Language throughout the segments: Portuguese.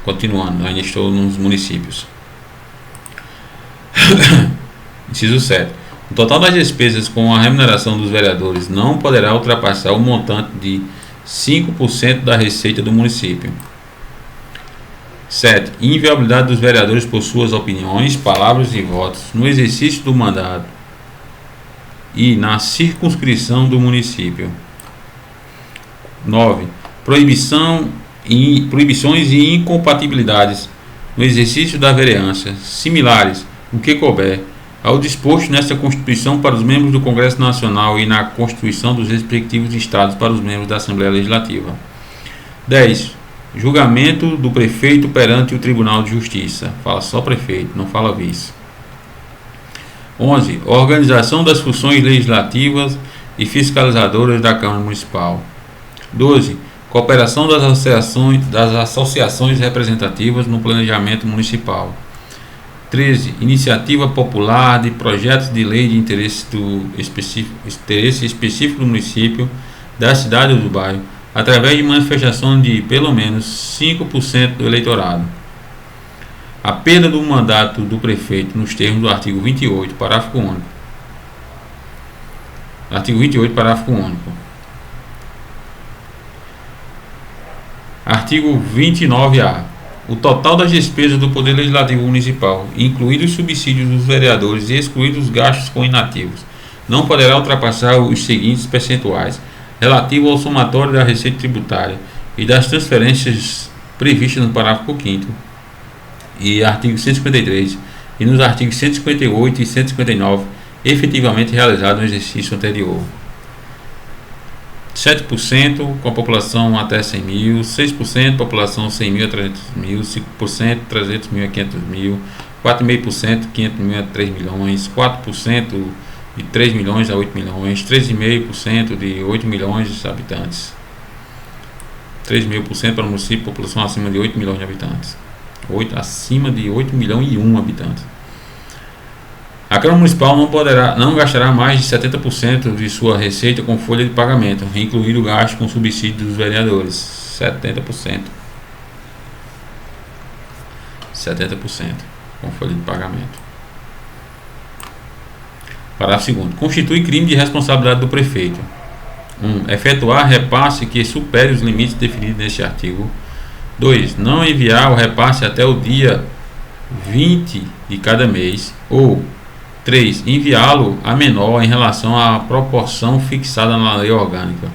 Continuando, ainda estou nos municípios. Inciso 7. O total das despesas com a remuneração dos vereadores não poderá ultrapassar o montante de 5% da receita do município. 7. Inviolabilidade dos vereadores por suas opiniões, palavras e votos no exercício do mandato e na circunscrição do município. 9. Proibições e incompatibilidades no exercício da vereança, similares, no que couber, ao disposto nesta Constituição para os membros do Congresso Nacional e na Constituição dos respectivos estados para os membros da Assembleia Legislativa. 10. Julgamento do prefeito perante o Tribunal de Justiça. Fala só prefeito, não fala vice. 11. Organização das funções legislativas e fiscalizadoras da Câmara Municipal. 12. Cooperação das associações representativas no planejamento municipal. 13. Iniciativa popular de projetos de lei de interesse específico do município, da cidade ou do bairro, através de manifestação de pelo menos 5% do eleitorado. A perda do mandato do prefeito nos termos do artigo 28, parágrafo único. Artigo 28, parágrafo único. Artigo 29-A. O total das despesas do Poder Legislativo Municipal, incluídos os subsídios dos vereadores e excluídos os gastos com inativos, não poderá ultrapassar os seguintes percentuais, relativo ao somatório da receita tributária e das transferências previstas no parágrafo 5º e artigo 153 e nos artigos 158 e 159, efetivamente realizado no exercício anterior. 7% com a população até 100 mil, 6% população 100 mil a 300 mil, 5% 300 mil a 500 mil, 4,5% 500 mil a 3 milhões, 4% de 3 milhões a 8 milhões, 3,5% de 8 milhões de habitantes, 3,5% para o município, população acima de 8 milhões de habitantes, acima de 8 milhões e 1 habitantes. A Câmara Municipal não gastará mais de 70% de sua receita com folha de pagamento, incluído o gasto com subsídio dos vereadores, 70%. 70% com folha de pagamento. Parágrafo 2º. Constitui crime de responsabilidade do prefeito. 1. Efetuar repasse que supere os limites definidos neste artigo. 2. Não enviar o repasse até o dia 20 de cada mês. Ou 3. Enviá-lo a menor em relação à proporção fixada na lei orgânica.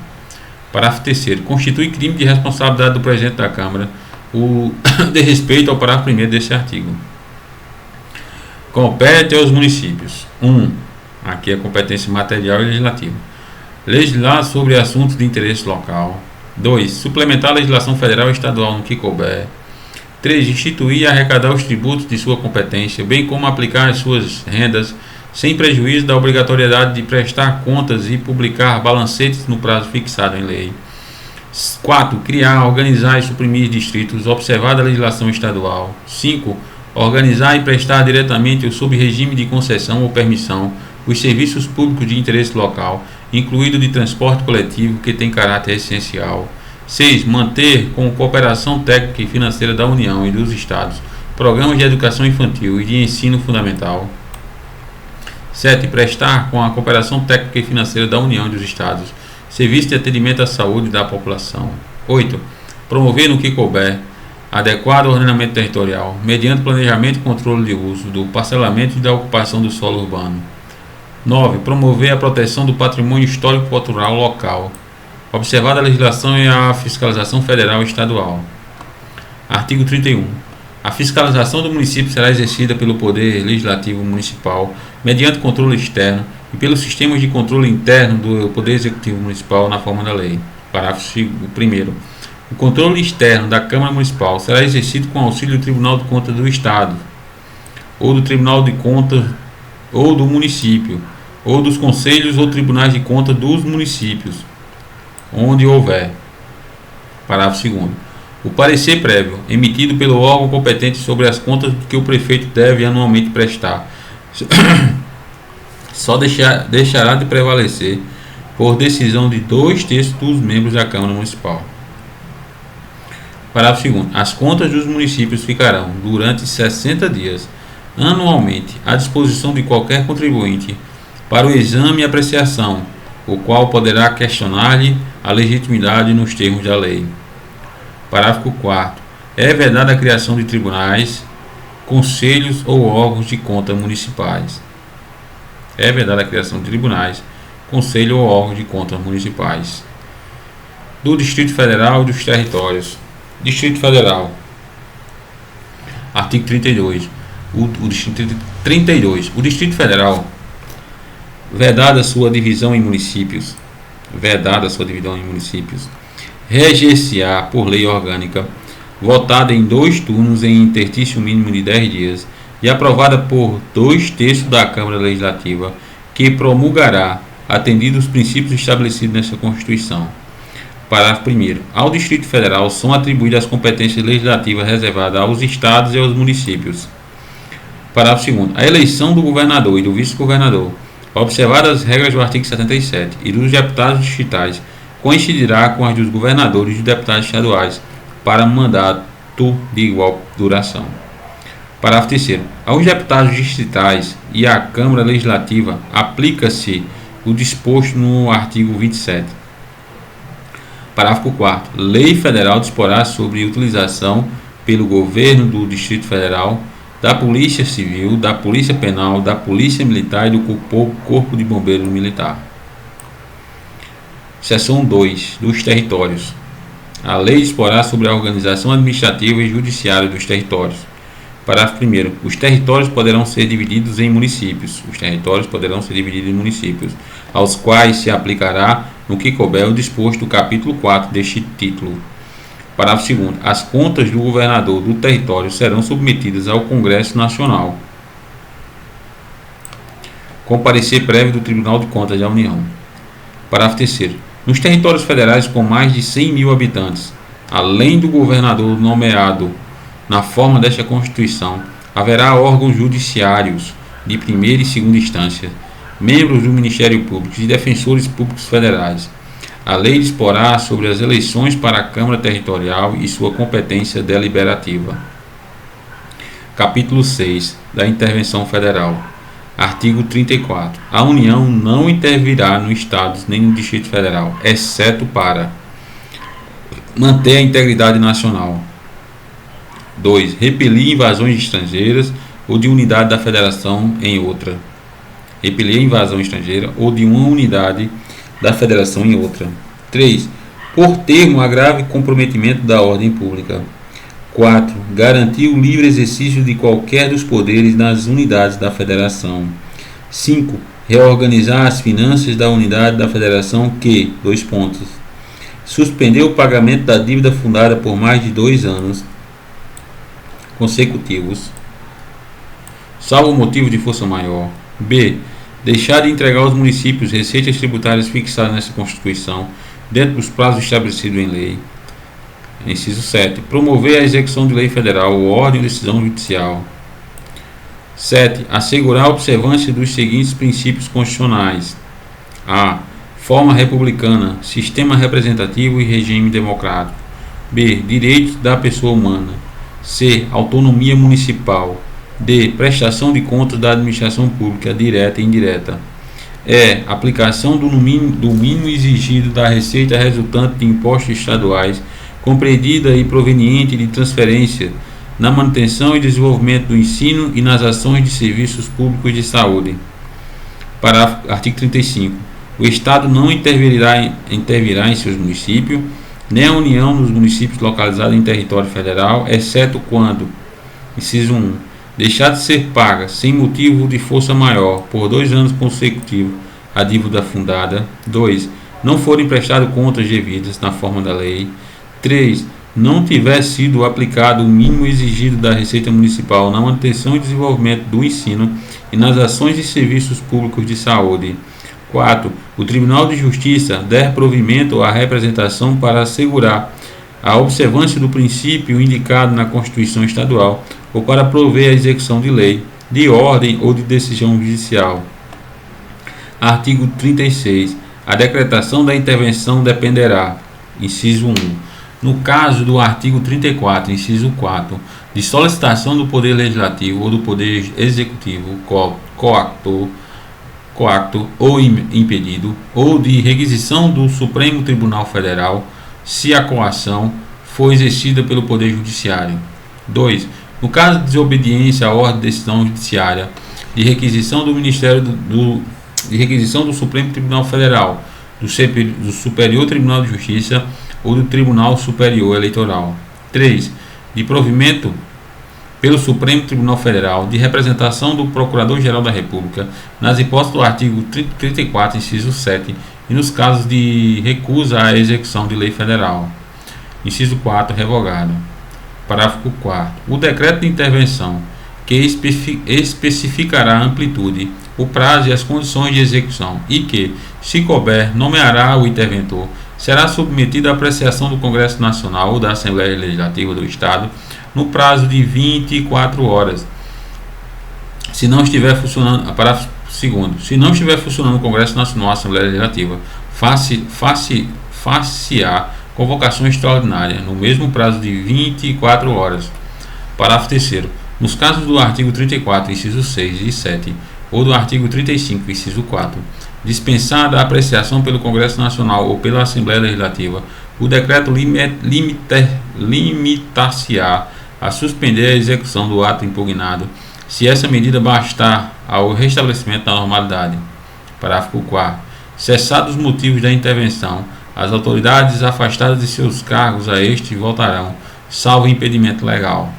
Parágrafo 3º. Constitui crime de responsabilidade do presidente da Câmara o desrespeito ao parágrafo 1º deste artigo. Compete aos municípios. 1. Aqui é competência material e legislativa. Legislar sobre assuntos de interesse local. 2. Suplementar a legislação federal e estadual no que couber. 3. Instituir e arrecadar os tributos de sua competência, bem como aplicar as suas rendas, sem prejuízo da obrigatoriedade de prestar contas e publicar balancetes no prazo fixado em lei. 4. Criar, organizar e suprimir distritos, observada a legislação estadual. 5. Organizar e prestar diretamente ou sob regime de concessão ou permissão os serviços públicos de interesse local, incluído de transporte coletivo que tem caráter essencial. 6. Manter, com cooperação técnica e financeira da União e dos Estados, programas de educação infantil e de ensino fundamental. 7. Prestar, com a cooperação técnica e financeira da União e dos Estados, serviços de atendimento à saúde da população. 8. Promover no que couber adequado ordenamento territorial, mediante planejamento e controle de uso, do parcelamento e da ocupação do solo urbano. 9. Promover a proteção do patrimônio histórico-cultural local, observada a legislação e a fiscalização federal e estadual. Artigo 31. A fiscalização do município será exercida pelo Poder Legislativo Municipal mediante controle externo e pelos sistemas de controle interno do Poder Executivo Municipal na forma da lei. Parágrafo 1º. O controle externo da Câmara Municipal será exercido com auxílio do Tribunal de Contas do Estado, ou do Tribunal de Contas ou do município, ou dos conselhos ou tribunais de contas dos municípios, onde houver. Parágrafo 2º. O parecer prévio, emitido pelo órgão competente sobre as contas que o prefeito deve anualmente prestar, só deixará de prevalecer por decisão de 2/3 dos membros da Câmara Municipal. Parágrafo 2º. As contas dos municípios ficarão, durante 60 dias, anualmente, à disposição de qualquer contribuinte para o exame e apreciação, o qual poderá questionar-lhe a legitimidade nos termos da lei. Parágrafo 4º. É vedada a criação de tribunais, conselhos ou órgãos de conta municipais. É vedada a criação de tribunais, conselho ou órgãos de conta municipais. Do Distrito Federal e dos territórios. Distrito Federal. Artigo 32. O Distrito 32. O Distrito Federal, vedada sua divisão em municípios, reger-se-á por lei orgânica, votada em 2 turnos em interstício mínimo de 10 dias e aprovada por 2/3 da Câmara Legislativa, que promulgará, atendidos os princípios estabelecidos nesta Constituição. Parágrafo 1º. Ao Distrito Federal são atribuídas as competências legislativas reservadas aos estados e aos municípios. Parágrafo 2º. A eleição do governador e do vice-governador, observadas as regras do artigo 77, e dos deputados distritais, coincidirá com as dos governadores e dos deputados estaduais, para mandato de igual duração. Parágrafo 3º. Aos deputados distritais e à Câmara Legislativa aplica-se o disposto no artigo 27. Parágrafo 4º. Lei Federal disporá sobre utilização pelo Governo do Distrito Federal da Polícia Civil, da Polícia Penal, da Polícia Militar e do Corpo de Bombeiros Militar. Seção 2. Dos territórios. A lei disporá sobre a organização administrativa e judiciária dos territórios. Parágrafo 1º. Os territórios poderão ser divididos em municípios. Aos quais se aplicará, no que couber, o disposto do capítulo 4 deste título. Parágrafo 2º. As contas do governador do território serão submetidas ao Congresso Nacional, com parecer prévio do Tribunal de Contas da União. Parágrafo 3º. Nos territórios federais com mais de 100 mil habitantes, além do governador nomeado na forma desta Constituição, haverá órgãos judiciários de primeira e segunda instância, membros do Ministério Público e defensores públicos federais. A lei disporá sobre as eleições para a Câmara Territorial e sua competência deliberativa. Capítulo 6 da Intervenção Federal. Artigo 34. A União não intervirá no Estado nem no Distrito Federal, exceto para manter a integridade nacional. 2. Repelir invasões estrangeiras ou de unidade da Federação em outra. Repelir a invasão estrangeira ou de uma unidade da Federação em outra. 3. Por termo a grave comprometimento da ordem pública. 4. Garantir o livre exercício de qualquer dos poderes nas unidades da Federação. 5. Reorganizar as finanças da unidade da Federação que, suspender o pagamento da dívida fundada por mais de 2 anos consecutivos, salvo motivo de força maior. B. Deixar de entregar aos municípios receitas tributárias fixadas nesta Constituição, dentro dos prazos estabelecidos em lei. Inciso 7. Promover a execução de lei federal ou ordem ou decisão judicial. 7. Assegurar a observância dos seguintes princípios constitucionais: a. Forma republicana, sistema representativo e regime democrático. B. Direitos da pessoa humana. C. Autonomia municipal. D. Prestação de contas da administração pública, direta e indireta. E. Aplicação do mínimo exigido da receita resultante de impostos estaduais, compreendida e proveniente de transferência na manutenção e desenvolvimento do ensino e nas ações de serviços públicos de saúde. Artigo 35. O Estado não intervirá em seus municípios, nem a União nos municípios localizados em território federal, exceto quando, inciso 1, deixar de ser paga, sem motivo de força maior, por 2 anos consecutivos, a dívida fundada. 2. Não forem prestadas contas devidas na forma da lei. 3. Não tiver sido aplicado o mínimo exigido da Receita Municipal na manutenção e desenvolvimento do ensino e nas ações de serviços públicos de saúde. 4. O Tribunal de Justiça der provimento à representação para assegurar a observância do princípio indicado na Constituição Estadual ou para prover a execução de lei, de ordem ou de decisão judicial. Artigo 36. A decretação da intervenção dependerá, inciso 1, No caso do artigo 34, inciso 4, de solicitação do Poder Legislativo ou do Poder Executivo, coacto ou impedido, ou de requisição do Supremo Tribunal Federal, se a coação for exercida pelo Poder Judiciário. 2. No caso de desobediência à ordem de decisão judiciária, de requisição do Ministério de requisição do Supremo Tribunal Federal, do Superior Tribunal de Justiça ou do Tribunal Superior Eleitoral. 3. De provimento pelo Supremo Tribunal Federal de representação do Procurador-Geral da República, nas hipóteses do artigo 34, inciso 7, e nos casos de recusa à execução de lei federal. Inciso 4, revogado. Parágrafo 4º. O decreto de intervenção, que especificará a amplitude, o prazo e as condições de execução e que, se couber, nomeará o interventor, será submetido à apreciação do Congresso Nacional ou da Assembleia Legislativa do Estado no prazo de 24 horas. Se não estiver funcionando, parágrafo 2º, se não estiver funcionando o Congresso Nacional ou a Assembleia Legislativa, far-se-á convocação extraordinária no mesmo prazo de 24 horas. Parágrafo 3º. Nos casos do artigo 34, inciso 6 e 7, ou do artigo 35, inciso 4, dispensada a apreciação pelo Congresso Nacional ou pela Assembleia Legislativa, o decreto limitar-se-á a suspender a execução do ato impugnado, se essa medida bastar ao restabelecimento da normalidade. Parágrafo 4º. Cessados os motivos da intervenção, as autoridades afastadas de seus cargos a este voltarão, salvo impedimento legal.